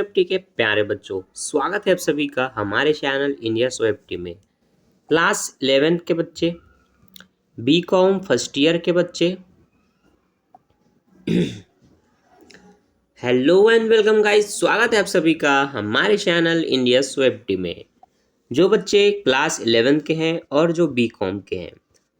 SOFT के प्यारे बच्चों, स्वागत है आप सभी का हमारे चैनल इंडिया SOFT में। क्लास 11 के बच्चे, बीकॉम फर्स्ट ईयर के बच्चे, हेलो एंड वेलकम गाइस। स्वागत है आप सभी का हमारे चैनल इंडिया SOFT में। जो बच्चे क्लास 11 के हैं और जो बीकॉम के हैं,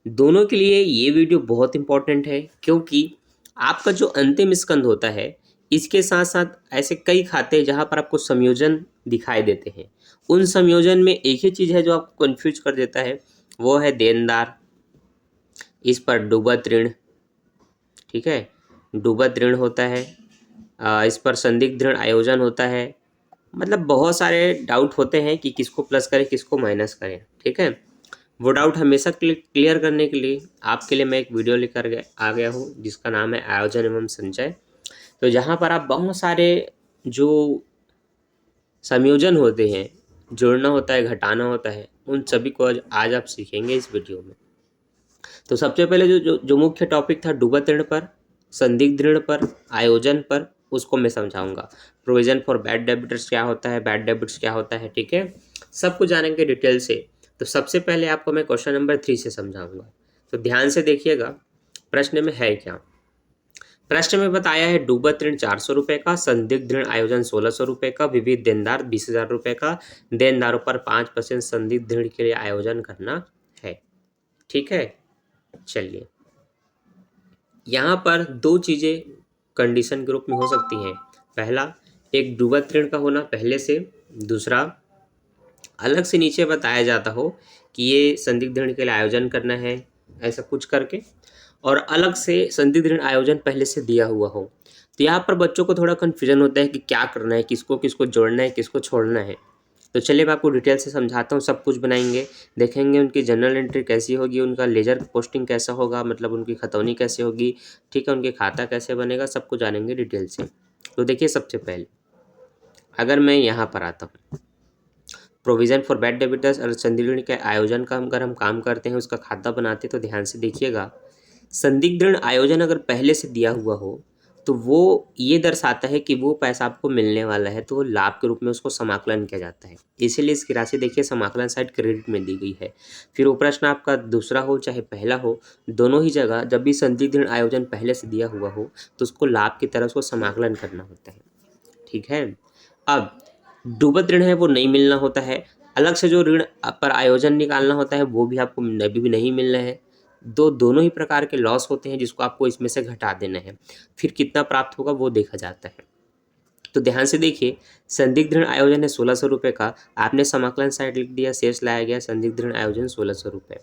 दोनों के लिए ये वीडियो बहुत इंपॉर्टेंट है, क्योंकि आपका जो अंतिम स्कंद होता है, इसके साथ साथ ऐसे कई खाते हैं जहाँ पर आपको संयोजन दिखाई देते हैं। उन संयोजन में एक ही चीज़ है जो आपको कंफ्यूज कर देता है, वो है देनदार, इस पर डूबत ऋण, ठीक है, डूबत ऋण होता है, इस पर संदिग्ध ऋण आयोजन होता है। मतलब बहुत सारे डाउट होते हैं कि किसको प्लस करें किसको माइनस करें, ठीक है। वो डाउट हमेशा क्लियर करने के लिए आपके लिए मैं एक वीडियो लेकर आ गया हूँ, जिसका नाम है आयोजन एवं संचय। तो जहाँ पर आप बहुत सारे जो संयोजन होते हैं, जोड़ना होता है, घटाना होता है, उन सभी को आज आप सीखेंगे इस वीडियो में। तो सबसे पहले जो मुख्य टॉपिक था डूबत ऋण पर, संदिग्ध ऋण पर, आयोजन पर, उसको मैं समझाऊंगा। प्रोविजन फॉर बैड डेबिटर्स क्या होता है, बैड डेबिट्स क्या होता है, ठीक है, सब कुछ जानेंगे डिटेल से। तो सबसे पहले आपको मैं क्वेश्चन नंबर 3 से समझाऊंगा, तो ध्यान से देखिएगा प्रश्न में है क्या। प्रश्न में बताया है डूबत ऋण 400 रुपये का, संदिग्ध ऋण आयोजन 1600 रुपये का, विविध देनदार 20,000 रुपये का, देनदारों पर 5% संदिग्ध ऋण के लिए आयोजन करना है, ठीक है। चलिए, यहाँ पर दो चीज़ें कंडीशन के रूप में हो सकती हैं। पहला, एक डूबत ऋण का होना पहले से, दूसरा अलग से नीचे बताया जाता हो कि ये संदिग्ध ऋण के लिए आयोजन करना है, ऐसा कुछ करके, और अलग से संदिग्ध ऋण आयोजन पहले से दिया हुआ हो। तो यहाँ पर बच्चों को थोड़ा कन्फ्यूजन होता है कि क्या करना है, किसको किसको जोड़ना है, किसको छोड़ना है। तो चलिए मैं आपको डिटेल से समझाता हूँ। सब कुछ बनाएंगे, देखेंगे उनकी जनरल एंट्री कैसी होगी, उनका लेजर पोस्टिंग कैसा होगा, मतलब उनकी खतौनी कैसे होगी, ठीक है, उनके खाता कैसे बनेगा, सब कुछ जानेंगे डिटेल से। तो देखिए, सबसे पहले अगर मैं यहाँ पर आता हूँ, प्रोविज़न फॉर बैड डेबिटर्स और संदिग्ध ऋण के आयोजन का अगर हम काम करते हैं, उसका खाता बनाते हैं, तो ध्यान से देखिएगा। संदिग्ध ऋण आयोजन अगर पहले से दिया हुआ हो तो वो ये दर्शाता है कि वो पैसा आपको मिलने वाला है, तो वो लाभ के रूप में उसको समाकलन किया जाता है। इसीलिए इसकी राशि देखिए समाकलन साइड क्रेडिट में दी गई है। फिर वो प्रश्न आपका दूसरा हो चाहे पहला हो, दोनों ही जगह जब भी संदिग्ध ऋण आयोजन पहले से दिया हुआ हो तो उसको लाभ की तरह उसको समाकलन करना होता है, ठीक है। अब डूबत ऋण है वो नहीं मिलना होता है, अलग से जो ऋण पर आयोजन निकालना होता है वो भी आपको अभी भी नहीं मिलना है। दोनों ही प्रकार के लॉस होते हैं जिसको आपको इसमें से घटा देना है, फिर कितना प्राप्त होगा वो देखा जाता है। तो ध्यान से देखिए, संदिग्ध ऋण आयोजन है 1600 रुपये का, आपने समाकलन साइड लिख दिया, शेष लाया गया संदिग्ध ऋण आयोजन 1600 रुपये।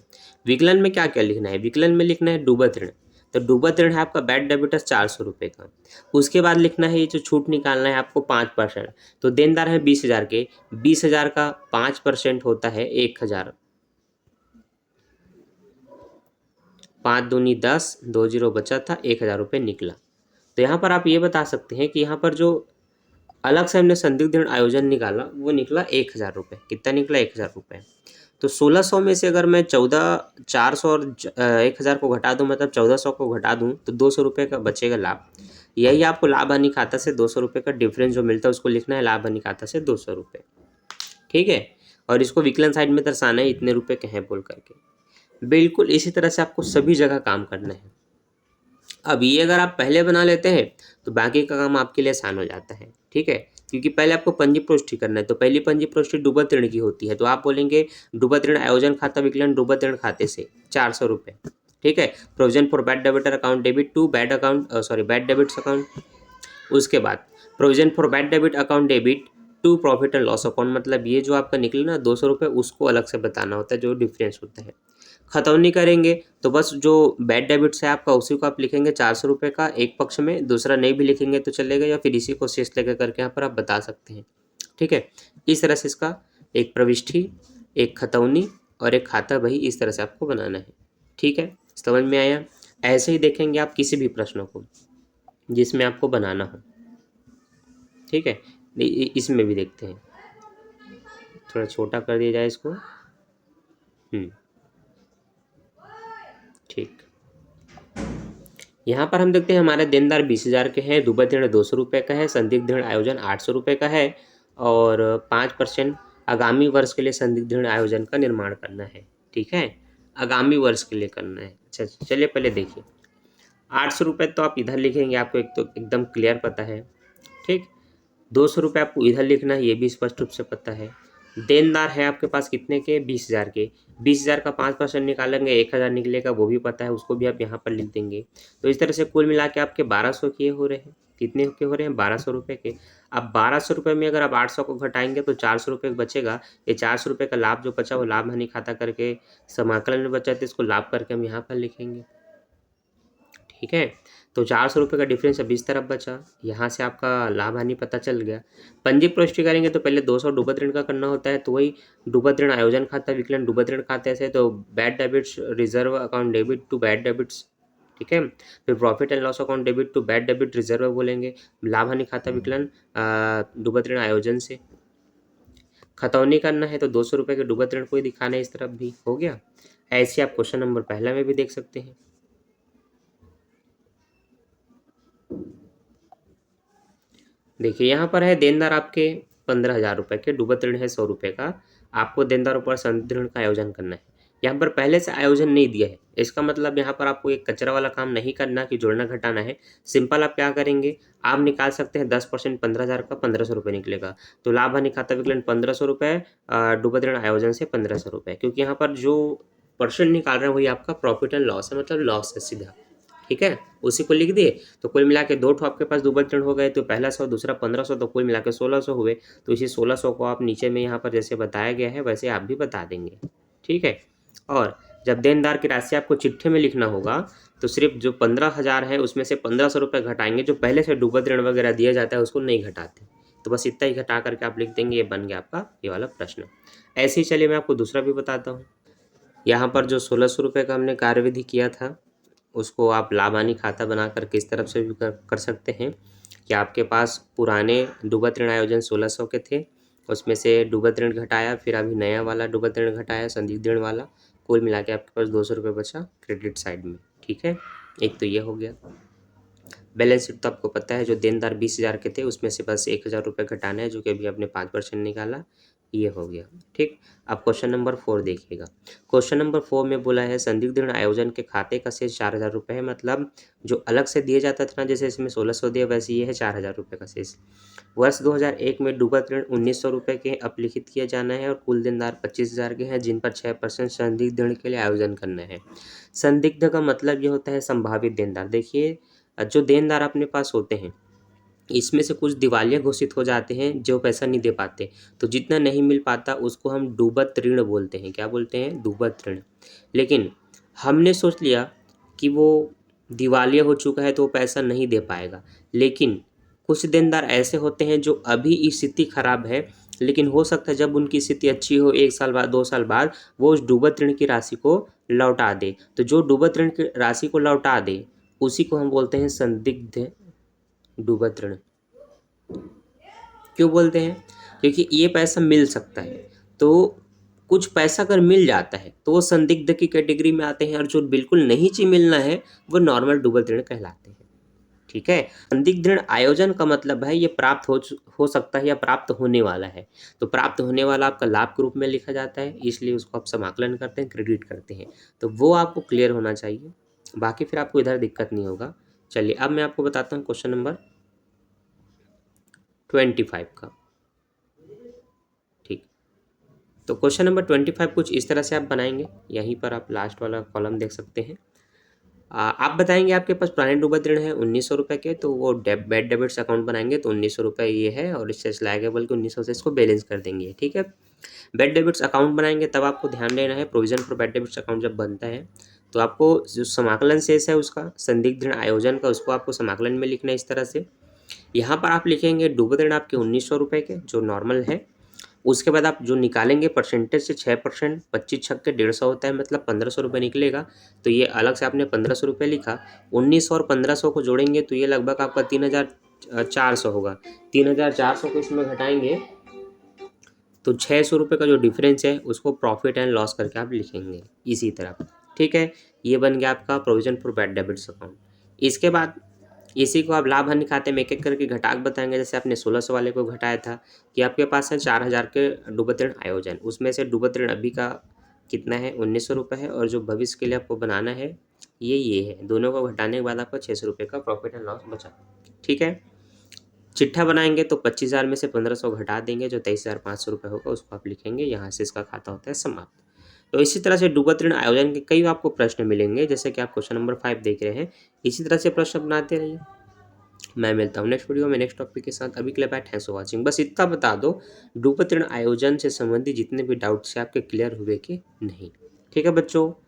विकलन में क्या क्या लिखना है, विकलन में लिखना है डूबत ऋण, तो डूबत ऋण है आपका बैड डेबिटर्स 400 रुपये का। उसके बाद लिखना है ये जो छूट निकालना है आपको 5%, तो देनदार है 20,000 के, 20,000 का 5% होता है 1,000, 5 दूनी 10, 2 जीरो बचा था, 1,000 रुपये निकला। तो यहाँ पर आप ये बता सकते हैं कि यहाँ पर जो अलग से हमने संदिग्ध ऋण आयोजन निकाला वो निकला 1,000 रुपये। कितना निकला? 1,000 रुपये। तो 1600 में से अगर मैं 400 और 1,000 को घटा दूँ, मतलब 1400 को घटा दूँ, तो 200 रुपये का बचेगा लाभ। यही आपको लाभ हानि खाता से 200 रुपये का डिफरेंस जो मिलता है उसको लिखना है लाभ हानि खाता से 200 रुपये, ठीक है। और इसको विकलन साइड में दर्शाना है इतने रुपये के हैं बोल करके। बिल्कुल इसी तरह से आपको सभी जगह काम करना है। अब ये अगर आप पहले बना लेते हैं तो बाकी का काम आपके लिए आसान हो जाता है, ठीक है, क्योंकि पहले आपको पंजी प्रोष्ठी करना है। तो पहली पंजी प्रोष्ठी डूबत ऋण की होती है, तो आप बोलेंगे डूबत ऋण आयोजन खाता विकलन डूबत ऋण खाते से 400 रुपये, ठीक है। Provision for bad debtor account debit to bad account bad debits account. उसके बाद provision for bad debit account debit to profit and loss account, मतलब ये जो आपका निकले ना 200 रुपये, उसको अलग से बताना होता है जो डिफरेंस होता है। खतौनी करेंगे तो बस जो बैड डेबिट्स है आपका उसी को आप लिखेंगे 400 रुपये का एक पक्ष में, दूसरा नहीं भी लिखेंगे तो चलेगा, या फिर इसी को शेष लेकर करके यहाँ पर आप बता सकते हैं, ठीक है। इस तरह से इसका एक प्रविष्टि, एक खतौनी और एक खाता बही इस तरह से आपको बनाना है, ठीक है। समझ में आया? ऐसे ही देखेंगे आप किसी भी प्रश्नों को जिसमें आपको बनाना हो, ठीक है। इसमें भी देखते हैं, थोड़ा छोटा कर दिया जाए इसको, ठीक। यहाँ पर हम देखते हैं हमारे देनदार 20,000 के हैं, डूबत ऋण 200 रुपये का है, संदिग्ध ऋण आयोजन 800 रुपये का है और 5% आगामी वर्ष के लिए संदिग्ध ऋण आयोजन का निर्माण करना है। ठीक है, आगामी वर्ष के लिए करना है। अच्छा चलिए पहले देखिए, 800 रुपये तो आप इधर लिखेंगे, आपको एक तो एकदम क्लियर पता है। ठीक, 200 रुपये आपको इधर लिखना है, ये भी स्पष्ट रूप से पता है। देनदार है आपके पास कितने के, 20,000 के। 20,000 का 5% निकालेंगे 1,000 निकलेगा, वो भी पता है, उसको भी आप यहाँ पर लिख देंगे। तो इस तरह से कुल मिला के आपके 1200 के हो रहे हैं। कितने के हो रहे हैं, 1200 रुपये के। अब 1200 रुपये में अगर आप 800 को घटाएंगे तो 400 रुपये बचेगा। ये 400 रुपये का लाभ जो बचा वो लाभ हानि खाता करके समाकलन में बचा, तो इसको लाभ करके हम यहाँ पर लिखेंगे। ठीक है, तो 400 रुपये का डिफरेंस अब इस तरफ बचा, यहाँ से आपका लाभ हानि पता चल गया। पंजीक प्रविष्टि करेंगे तो पहले 200 डूबत ऋण का करना होता है, तो वही डूबत ऋण आयोजन खाता विकलन डूबत ऋण खाते से, तो bad debits reserve account debit to bad debits. ठीक है, फिर profit and loss account debit to bad debit reserve बोलेंगे, लाभ हानि खाता विकलन डूबत ऋण आयोजन से। खतौनी करना है तो 200 रुपये के डूबत ऋण को ही दिखाना है, इस तरफ भी हो गया। ऐसे आप क्वेश्चन नंबर पहला में भी देख सकते हैं। देखिए यहाँ पर है देनदार आपके 15,000 रुपये के, डूबत ऋण है 100 रुपये का, आपको देनदारों पर संदिग्ध ऋण का आयोजन करना है। यहाँ पर पहले से आयोजन नहीं दिया है, इसका मतलब यहाँ पर आपको एक कचरा वाला काम नहीं करना कि जोड़ना घटाना है। सिंपल आप क्या करेंगे, आप निकाल सकते हैं 10% 15,000 का 1,500 रुपये निकलेगा, तो लाभ हानि खाता विकलन 1,500 रुपये, डूबत ऋण आयोजन से 1,500 रुपये, क्योंकि यहाँ पर जो परसेंट निकाल रहे हैं वही आपका प्रॉफिट एंड लॉस है, मतलब लॉस है सीधा। ठीक है, उसी को लिख दिए। तो कुल मिला के 2 ठो आपके पास डूबत ऋण हो गए, तो पहला 100 दूसरा 1,500, तो कुल मिला के 1,600 हुए। तो इसी 1,600 को आप नीचे में यहाँ पर जैसे बताया गया है वैसे आप भी बता देंगे। ठीक है, और जब देनदार की राशि आपको चिट्ठे में लिखना होगा तो सिर्फ जो 15,000 है उसमें से 1,500 रुपये घटाएंगे, जो पहले से डूबत ऋण वगैरह दिया जाता है उसको नहीं घटाते, तो बस इतना ही घटा करके आप लिख देंगे। ये बन गया आपका ये वाला प्रश्न। ऐसे ही चलिए मैं आपको दूसरा भी बताता हूँ। यहाँ पर जो 1,600 रुपये का हमने कार्यविधि किया था उसको आप लाभ हानि खाता बनाकर किस तरफ से भी कर सकते हैं कि आपके पास पुराने डूबत ऋण आयोजन 1,600 के थे, उसमें से डूबत ऋण घटाया, फिर अभी नया वाला डूबत ऋण घटाया संदिग्ध ऋण वाला, कुल मिला के आपके पास 200 रुपये बचा क्रेडिट साइड में। ठीक है, एक तो ये हो गया। बैलेंस शीट तो आपको पता है, जो देनदार 20,000 के थे उसमें से बस 1,000 रुपये घटाना है, जो कि अभी आपने 5% निकाला, ये हो गया। ठीक, अब क्वेश्चन नंबर 4 देखिएगा। क्वेश्चन नंबर 4 में बोला है संदिग्ध ऋण आयोजन के खाते का शेष 4,000 रुपये है, मतलब जो अलग से दिया जाता था ना, जैसे इसमें 1,600 दिया वैसे ये है 4,000 रुपये का शेष। वर्ष 2001 में डूबत ऋण 1,900 रुपये के अपलिखित किया जाना है और कुल देनदार 25,000 के हैं, जिन पर 6% संदिग्ध ऋण के लिए आयोजन करना है। संदिग्ध का मतलब ये होता है संभावित देनदार। देखिए जो देनदार अपने पास होते हैं इसमें से कुछ दिवालिया घोषित हो जाते हैं, जो पैसा नहीं दे पाते, तो जितना नहीं मिल पाता उसको हम डूबत ऋण बोलते हैं। क्या बोलते हैं, डूबत ऋण। लेकिन हमने सोच लिया कि वो दिवालिया हो चुका है तो वो पैसा नहीं दे पाएगा, लेकिन कुछ देनदार ऐसे होते हैं जो अभी स्थिति खराब है, लेकिन हो सकता है जब उनकी स्थिति अच्छी हो 1 साल बाद 2 साल बाद वो उस डूबत ऋण की राशि को लौटा दे। तो जो डूबत ऋण की राशि को लौटा दे उसी को हम बोलते हैं संदिग्ध डूबत ऋण। क्यों बोलते हैं, क्योंकि ये पैसा मिल सकता है, तो कुछ पैसा अगर मिल जाता है तो वो संदिग्ध की कैटेगरी में आते हैं, और जो बिल्कुल नहीं चाहिए मिलना है वो नॉर्मल डूबत ऋण कहलाते हैं। ठीक है, संदिग्ध ऋण आयोजन का मतलब है ये प्राप्त हो सकता है या प्राप्त होने वाला है, तो प्राप्त होने वाला आपका लाभ के रूप में लिखा जाता है, इसलिए उसको आप समाकलन करते हैं, क्रेडिट करते हैं, तो वो आपको क्लियर होना चाहिए, बाकी फिर आपको इधर दिक्कत नहीं होगा। चलिए अब मैं आपको बताता हूँ क्वेश्चन नंबर 25 का। ठीक, तो क्वेश्चन नंबर 25 कुछ इस तरह से आप बनाएंगे, यहीं पर आप लास्ट वाला कॉलम देख सकते हैं। आप बताएंगे आपके पास पुराने डूबत ऋण है 1,900 रुपये के, तो वो बैड डेबिट्स अकाउंट बनाएंगे, तो 1,900 रुपये ये है और इससे लायकेबल के 1,900 से इसको बैलेंस कर देंगे। ठीक है, बैड डेबिट्स अकाउंट बनाएंगे तब आपको ध्यान देना है, provision for bad debits account जब बनता है तो आपको जो समाकलन शेष है उसका संदिग्ध ऋण आयोजन का उसको आपको समाकलन में लिखना है इस तरह से। यहाँ पर आप लिखेंगे डूबत ऋण आपके 1,900 रुपये के जो नॉर्मल है, उसके बाद आप जो निकालेंगे परसेंटेज से 6%, 25 छक्के 150 होता है, मतलब 1,500 रुपये निकलेगा, तो ये अलग से आपने 1,500 रुपये लिखा। 1,900 और 1,500 को जोड़ेंगे तो ये लगभग आपका 3,400 होगा। 3,400 को इसमें घटाएंगे तो 600 रुपये का जो डिफरेंस है उसको प्रॉफिट एंड लॉस करके आप लिखेंगे इसी तरह। ठीक है, ये बन गया आपका provision for bad debits account. इसके बाद इसी को आप लाभ हानि खाते में एक-एक करके घटा के बताएँगे। जैसे आपने 1600 वाले को घटाया था कि आपके पास है 4000 के डूबत ऋण आयोजन, उसमें से डूबत ऋण अभी का कितना है, ₹1900 है, और जो भविष्य के लिए आपको बनाना है ये है। दोनों को घटाने के बाद आपको ₹600 का प्रॉफिट एंड लॉस बचा। ठीक है? चिट्ठा बनाएँगे तो 25,000 में से 1500 घटा देंगे, जो ₹23,500 होगा उसको आप लिखेंगे, यहाँ से इसका खाता होता है समाप्त। तो इसी तरह से डूबत ऋण आयोजन के कई आपको प्रश्न मिलेंगे, जैसे कि आप क्वेश्चन नंबर 5 देख रहे हैं। इसी तरह से प्रश्न बनाते रहिए। मैं मिलता हूँ नेक्स्ट वीडियो में नेक्स्ट टॉपिक के साथ। अभी के लिए बाय, थैंक्स फॉर वॉचिंग। बस इतना बता दो, डूबत ऋण आयोजन से संबंधित जितने भी डाउट्स हैं आपके क्लियर हुए कि नहीं। ठीक है बच्चों?